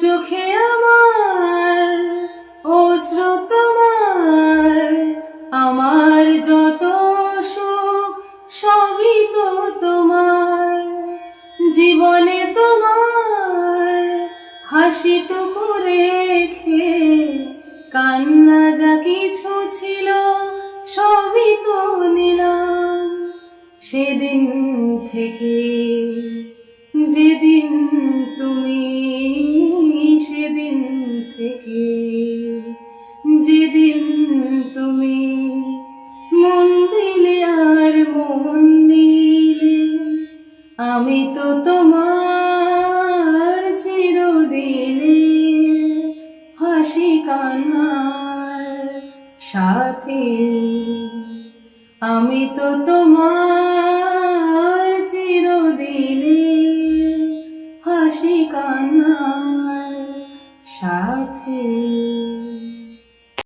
চোখে আমার অশ্রু তোমার, আমার যত সুখ সবই তো তোমার। জীবনে তোমার হাসিটুকু রেখে কান্না যা কিছু ছিল সবই তো নিলাম। সেদিন থেকে যেদিন তুমি, সেদিন থেকে যেদিন তুমি মন দিলে আর মন দিলে, আমি তো তোমার চিরদিনে হাসি কান্নার সাথী। আমি তো তোমার চিরদিনে হাসি কান্নার সাথী।